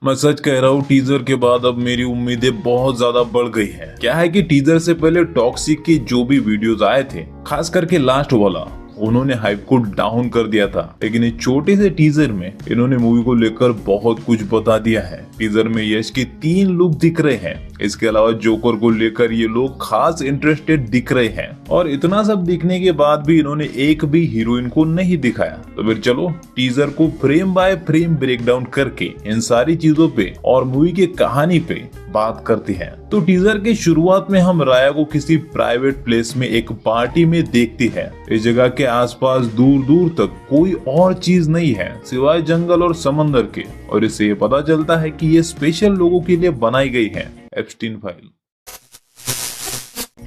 मैं सच कह रहा हूँ, टीजर के बाद अब मेरी उम्मीदें बहुत ज्यादा बढ़ गई हैं। क्या है कि टीजर से पहले टॉक्सिक के जो भी वीडियोस आए थे, खास करके लास्ट वाला, उन्होंने हाइप को डाउन कर दिया था। लेकिन इस छोटे से टीजर में इन्होंने मूवी को लेकर बहुत कुछ बता दिया है। टीजर में यश के 3 लुक दिख रहे हैं। इसके अलावा जोकर को लेकर ये लोग खास इंटरेस्टेड दिख रहे हैं। और इतना सब दिखने के बाद भी इन्होंने एक भी हीरोइन को नहीं दिखाया। तो फिर चलो टीजर को frame by frame break down करके इन सारी चीजों पे और मूवी की कहानी पे बात करते हैं। तो टीजर के शुरुआत में हम राया को किसी प्राइवेट प्लेस में एक पार्टी में देखते हैं। इस जगह के आसपास दूर दूर तक कोई और चीज नहीं है सिवाय जंगल और समंदर के। और इससे ये पता चलता है कि ये स्पेशल लोगों के लिए बनाई गई है, एप्स्टीन फाइल।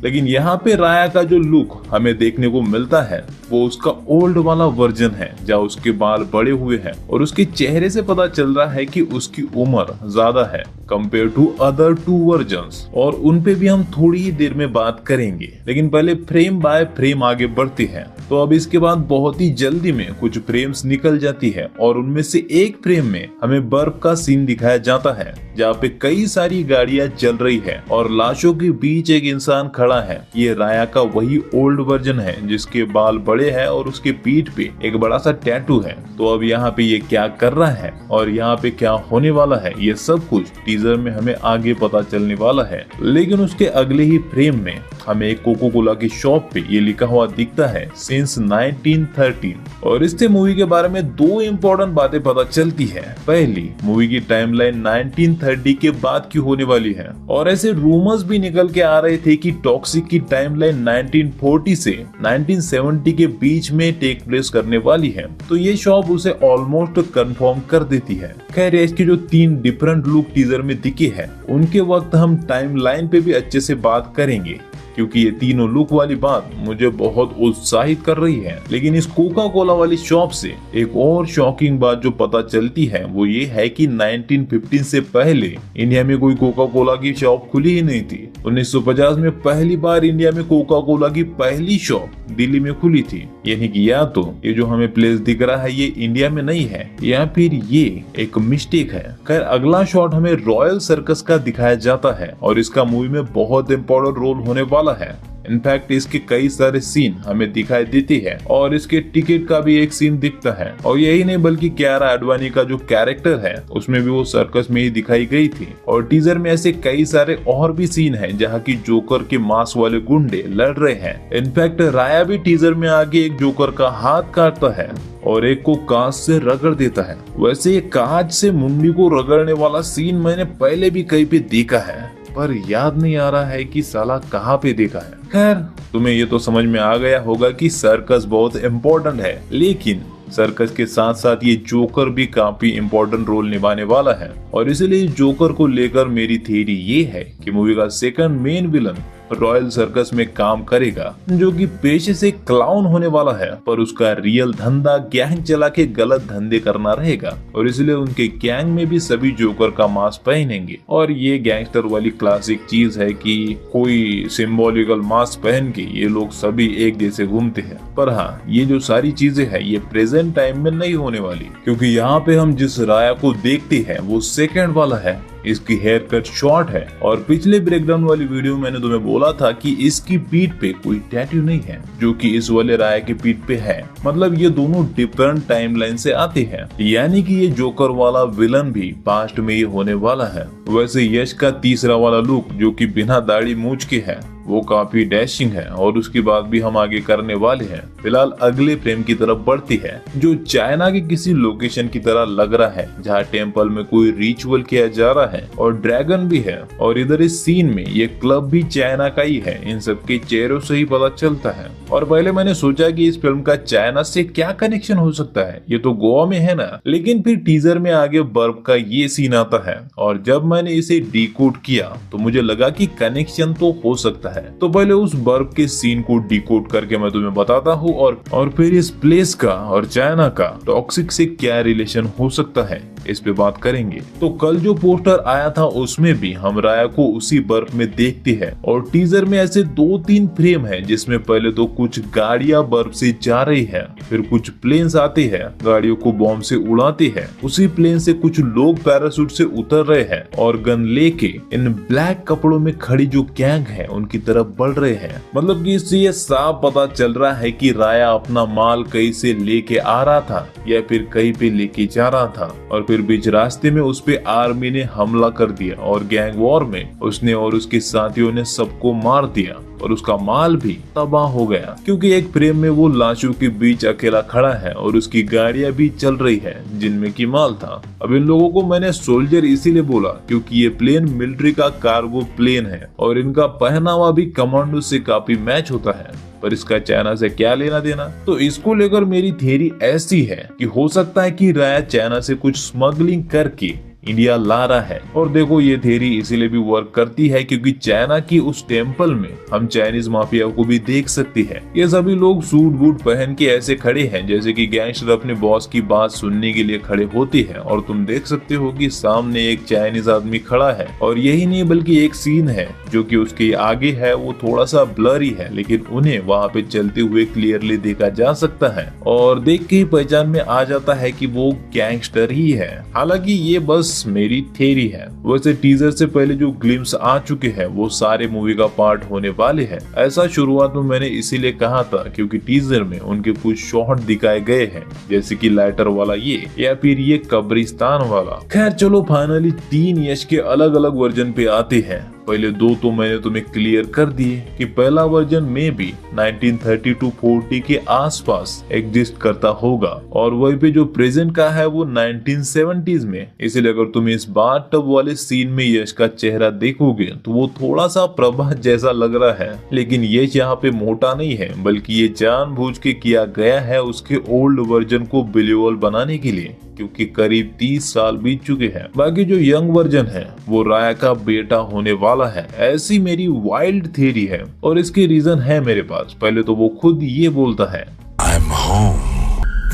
लेकिन यहाँ पे राया का जो लुक हमें देखने को मिलता है वो उसका ओल्ड वाला वर्जन है, जहाँ उसके बाल बड़े हुए हैं और उसके चेहरे से पता चल रहा है कि उसकी उम्र ज्यादा है कंपेयर टू अदर 2 वर्जन्स। और उन पे भी हम थोड़ी ही देर में बात करेंगे। लेकिन पहले फ्रेम बाय फ्रेम आगे बढ़ते हैं। तो अब इसके बाद बहुत ही जल्दी में कुछ फ्रेम्स निकल जाती है और उनमें से एक फ्रेम में हमें बर्फ का सीन दिखाया जाता है, जहाँ पे कई सारी गाड़ियां चल रही है और लाशों के बीच एक इंसान खड़ा है। ये राया का वही ओल्ड वर्जन है जिसके बाल बड़े हैं और उसके पीठ पे एक बड़ा सा टैटू है। तो अब यहाँ पे ये क्या कर रहा है और यहाँ पे क्या होने वाला है, ये सब कुछ टीजर में हमें आगे पता चलने वाला है। लेकिन उसके अगले ही फ्रेम में हमें एक कोको कोला की शॉप पे ये लिखा हुआ दिखता है सिंस 1913। और इससे मूवी के बारे में 2 इम्पोर्टेंट बातें पता चलती है। पहली, मूवी की टाइमलाइन 1930 के बाद की होने वाली है। और ऐसे रूमर्स भी निकल के आ रहे थे कि टॉक्सिक की टाइमलाइन 1940 से 1970 के बीच में टेक प्लेस करने वाली है। तो ये शॉप उसे ऑलमोस्ट कंफर्म कर देती है। खैर, इसके जो 3 डिफरेंट लुक टीजर में दिखे हैं उनके वक्त हम टाइमलाइन पे भी अच्छे से बात करेंगे, क्योंकि ये तीनों लुक वाली बात मुझे बहुत उत्साहित कर रही है। लेकिन इस कोका कोला वाली शॉप से एक और शॉकिंग बात जो पता चलती है वो ये है कि 1915 से पहले इंडिया में कोई कोका कोला की शॉप खुली ही नहीं थी। 1950 में पहली बार इंडिया में कोका कोला की पहली शॉप दिल्ली में खुली थी। यानी कि या तो ये जो हमें प्लेस दिख रहा है ये इंडिया में नहीं है या फिर ये एक मिस्टेक है। खैर, अगला शॉट हमें रॉयल सर्कस का दिखाया जाता है और इसका मूवी में बहुत इंपॉर्टेंट रोल होने वाला है। इनफैक्ट इसके कई सारे सीन हमें दिखाई देती है और इसके टिकट का भी एक सीन दिखता है। और यही नहीं बल्कि कियारा आडवाणी का जो कैरेक्टर है उसमें भी वो सर्कस में ही दिखाई गई थी। और टीजर में ऐसे कई सारे और भी सीन हैं जहाँ की जोकर के मास्क वाले गुंडे लड़ रहे हैं। इनफैक्ट राया भी टीजर में आगे एक जोकर का हाथ काटता है और एक को कांच से रगड़ देता है। वैसे ये कांच से मुंडी को रगड़ने वाला सीन मैंने पहले भी कहीं पे देखा है, पर याद नहीं आ रहा है कि साला कहाँ पे देखा है। खैर, तुम्हें ये तो समझ में आ गया होगा कि सर्कस बहुत इम्पोर्टेंट है। लेकिन सर्कस के साथ साथ ये जोकर भी काफी इम्पोर्टेंट रोल निभाने वाला है। और इसलिए जोकर को लेकर मेरी थ्योरी ये है कि मूवी का second main villain royal circus में काम करेगा, जो कि पेशे से क्लाउन होने वाला है, पर उसका रियल धंधा गैंग चला के गलत धंधे करना रहेगा। और इसलिए उनके गैंग में भी सभी जोकर का मास्क पहनेंगे। और ये गैंगस्टर वाली क्लासिक चीज है कि कोई सिंबॉलिकल मास्क पहन के ये लोग सभी एक जैसे घूमते हैं। पर हाँ, ये जो सारी चीजें हैं ये प्रेजेंट टाइम में नहीं होने वाली, क्योंकि यहाँ पे हम जिस राया को देखते हैं वो सेकंड वाला है। इसकी हेयर कट शॉर्ट है और पिछले ब्रेकडाउन वाली वीडियो में मैंने तुम्हें बोला था कि इसकी पीठ पे कोई टैटू नहीं है, जो कि इस वाले राया की पीठ पे है। मतलब ये दोनों डिफरेंट टाइमलाइन से आते हैं। यानी कि ये जोकर वाला विलन भी पास्ट में ही होने वाला है। वैसे यश का तीसरा वाला लुक जो कि बिना दाढ़ी मूंछ के है वो काफी डैशिंग है और उसकी बात भी हम आगे करने वाले हैं। फिलहाल अगले फ्रेम की तरफ बढ़ती है, जो चाइना के किसी लोकेशन की तरह लग रहा है, जहाँ टेम्पल में कोई रिचुअल किया जा रहा है और ड्रैगन भी है। और इधर इस सीन में ये क्लब भी चाइना का ही है, इन सबके चेहरों से ही पता चलता है। और पहले मैंने सोचा कि इस फिल्म का चाइना से क्या कनेक्शन हो सकता है, ये तो गोवा में है ना। लेकिन फिर टीजर में आगे बर्फ का ये सीन आता है और जब मैंने इसे डिकोड किया तो मुझे लगा कि कनेक्शन तो हो सकता है। है। तो पहले उस बर्फ के सीन को डिकोड करके मैं तुम्हें बताता हूँ और फिर इस प्लेस का और चाइना का टॉक्सिक से क्या रिलेशन हो सकता है इस पे बात करेंगे। तो कल जो पोस्टर आया था उसमें भी हम राया को उसी बर्फ में देखते हैं और टीजर में ऐसे 2-3 फ्रेम है जिसमें पहले तो कुछ गाड़ियां बर्फ से जा रही है, फिर कुछ प्लेन्स आते हैं गाड़ियों को बॉम्ब से उड़ाते हैं, उसी प्लेन से कुछ लोग पैराशूट से उतर रहे हैं और गन लेके इन ब्लैक कपड़ों में खड़ी जो गैंग है उनकी तरफ बढ़ रहे हैं। मतलब कि इससे ये साफ पता चल रहा है कि राया अपना माल कहीं से लेके आ रहा था या फिर कहीं पे लेके जा रहा था और फिर बीच रास्ते में उस पे आर्मी ने हमला कर दिया और गैंग वॉर में उसने और उसके साथियों ने सबको मार दिया और उसका माल भी तबाह हो गया, क्योंकि एक फ्रेम में वो लाशों के बीच अकेला खड़ा है और उसकी गाड़ियां भी चल रही है जिनमें की माल था। अब इन लोगों को मैंने सोल्जर इसीलिए बोला क्योंकि ये प्लेन मिलिट्री का कार्गो प्लेन है और इनका पहनावा भी कमांडो से काफी मैच होता है, पर इसका चाइना से क्या लेना देना। तो इसको लेकर मेरी थ्योरी ऐसी है कि हो सकता है कि राया चाइना से कुछ स्मगलिंग करके इंडिया ला रहा है। और देखो ये थ्योरी इसीलिए भी वर्क करती है क्योंकि चाइना की उस टेम्पल में हम चाइनीज माफिया को भी देख सकते हैं। ये सभी लोग सूट बूट पहन के ऐसे खड़े हैं जैसे कि गैंगस्टर अपने बॉस की बात सुनने के लिए खड़े होते हैं और तुम देख सकते हो कि सामने एक चाइनीज आदमी खड़ा है। और यही नहीं बल्कि एक सीन है जो कि उसके आगे है, वो थोड़ा सा ब्लरी है लेकिन उन्हें वहाँ पे चलते हुए क्लियरली देखा जा सकता है और देख के ही पहचान में आ जाता है कि वो गैंगस्टर ही है। हालांकि ये बस मेरी थ्योरी है। वैसे टीजर से पहले जो ग्लिम्स आ चुके हैं वो सारे मूवी का पार्ट होने वाले हैं। ऐसा शुरुआत में मैंने इसीलिए कहा था क्योंकि टीजर में उनके कुछ शॉट दिखाए गए हैं जैसे कि लाइटर वाला ये या फिर ये कब्रिस्तान वाला। खैर चलो फाइनली 3 यश के अलग अलग वर्जन पे आते हैं। पहले 2 तो मैंने तुम्हें क्लियर कर दिए कि पहला वर्जन में भी 1930-40 के आसपास एग्जिस्ट करता होगा और वही पे जो प्रेजेंट का है वो 1970s में। इसलिए अगर तुम इस बार टब वाले सीन में यश का चेहरा देखोगे तो वो थोड़ा सा प्रभात जैसा लग रहा है, लेकिन यश यहाँ पे मोटा नहीं है बल्कि ये जानबूझ के किया गया है उसके ओल्ड वर्जन को बिलीवेबल बनाने के लिए, क्योंकि करीब 30 साल बीत चुके हैं। बाकी जो यंग वर्जन है वो राया का बेटा होने वाला है, ऐसी मेरी वाइल्ड थ्योरी है और इसके रीजन है मेरे पास। पहले तो वो खुद ये बोलता है I'm home,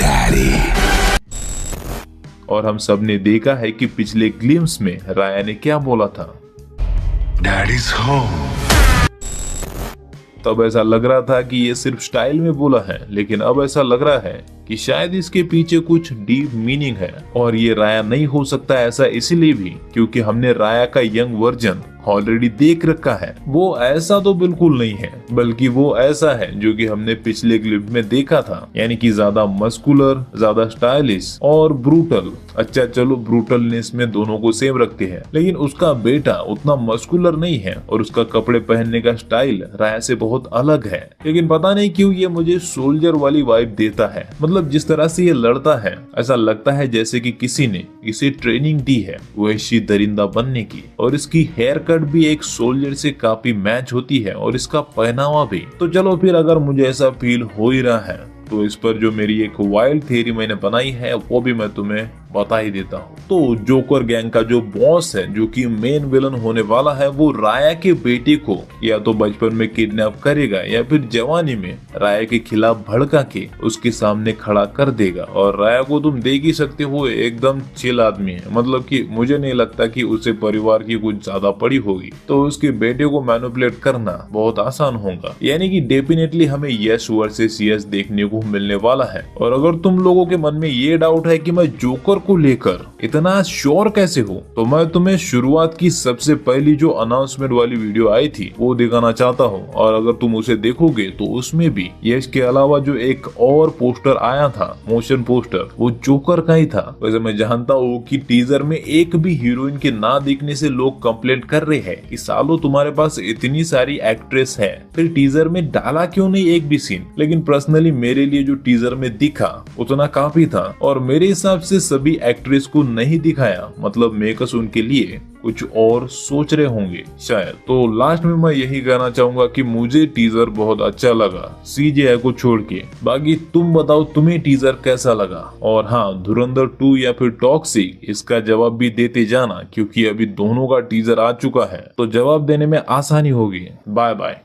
Daddy। और हम सब ने देखा है कि पिछले ग्लिम्स में राया ने क्या बोला था, Daddy's home। तब ऐसा लग रहा था कि ये सिर्फ स्टाइल में बोला है, लेकिन अब ऐसा लग रहा है कि शायद इसके पीछे कुछ डीप मीनिंग है और ये राया नहीं हो सकता ऐसा इसलिए भी क्योंकि हमने राया का यंग वर्जन ऑलरेडी देख रखा है। वो ऐसा तो बिल्कुल नहीं है बल्कि वो ऐसा है जो कि हमने पिछले क्लिप में देखा था, यानी कि ज्यादा मस्कुलर, ज्यादा स्टाइलिश और ब्रूटल। अच्छा चलो ब्रूटलनेस में दोनों को सेम रखते हैं, लेकिन उसका बेटा उतना मस्कुलर नहीं है और उसका कपड़े पहनने का स्टाइल राया से बहुत अलग है। लेकिन पता नहीं क्यों ये मुझे सोल्जर वाली वाइब देता है। मतलब जिस तरह से ये लड़ता है ऐसा लगता है जैसे कि किसी ने इसे ट्रेनिंग दी है वैसी दरिंदा बनने की, और इसकी हेयर कट भी एक सोल्जर से काफी मैच होती है और इसका पहनावा भी। तो चलो फिर अगर मुझे ऐसा फील हो ही रहा है तो इस पर जो मेरी एक वाइल्ड थ्योरी मैंने बनाई है वो भी मैं तुम्हें बता ही देता हूँ। तो जोकर गैंग का जो बॉस है जो कि मेन विलन होने वाला है वो राया के बेटे को या तो बचपन में किडनैप करेगा या फिर जवानी में राया के खिलाफ भड़का के उसके सामने खड़ा कर देगा। और राया को तुम देख ही सकते हो एकदम चिल आदमी है, मतलब कि मुझे नहीं लगता कि उसे परिवार की कुछ ज्यादा पड़ी होगी, तो उसके बेटे को मैनिपुलेट करना बहुत आसान होगा। यानी कि डेफिनेटली हमें यश वर्सेस यश देखने को मिलने वाला है। और अगर तुम लोगों के मन में ये डाउट है कि मैं जोकर को लेकर इतना श्योर कैसे हूँ, तो मैं तुम्हें शुरुआत की सबसे पहली जो अनाउंसमेंट वाली वीडियो आई थी वो दिखाना चाहता हूँ। और अगर तुम उसे देखोगे तो उसमें भी यश के अलावा जो एक और पोस्टर आया था, मोशन पोस्टर, वो जोकर का ही था। वैसे मैं जानता हूँ कि टीजर में एक भी हीरोइन के ना दिखने से लोग कंप्लेंट कर रहे हैं कि सालों तुम्हारे पास इतनी सारी एक्ट्रेस है, फिर टीजर में डाला क्यों नहीं एक भी सीन। लेकिन पर्सनली मेरे लिए जो टीजर में दिखा उतना काफी था और मेरे हिसाब से सभी एक्ट्रेस को नहीं दिखाया, मतलब मेकर्स उनके लिए कुछ और सोच रहे होंगे शायद। तो लास्ट में मैं यही कहना चाहूंगा कि मुझे टीजर बहुत अच्छा लगा सीजीआई को छोड़ के। बाकी तुम बताओ तुम्हें टीजर कैसा लगा। और हाँ, धुरंधर 2 या फिर टॉक्सिक, इसका जवाब भी देते जाना क्योंकि अभी दोनों का टीजर आ चुका है तो जवाब देने में आसानी होगी। Bye bye.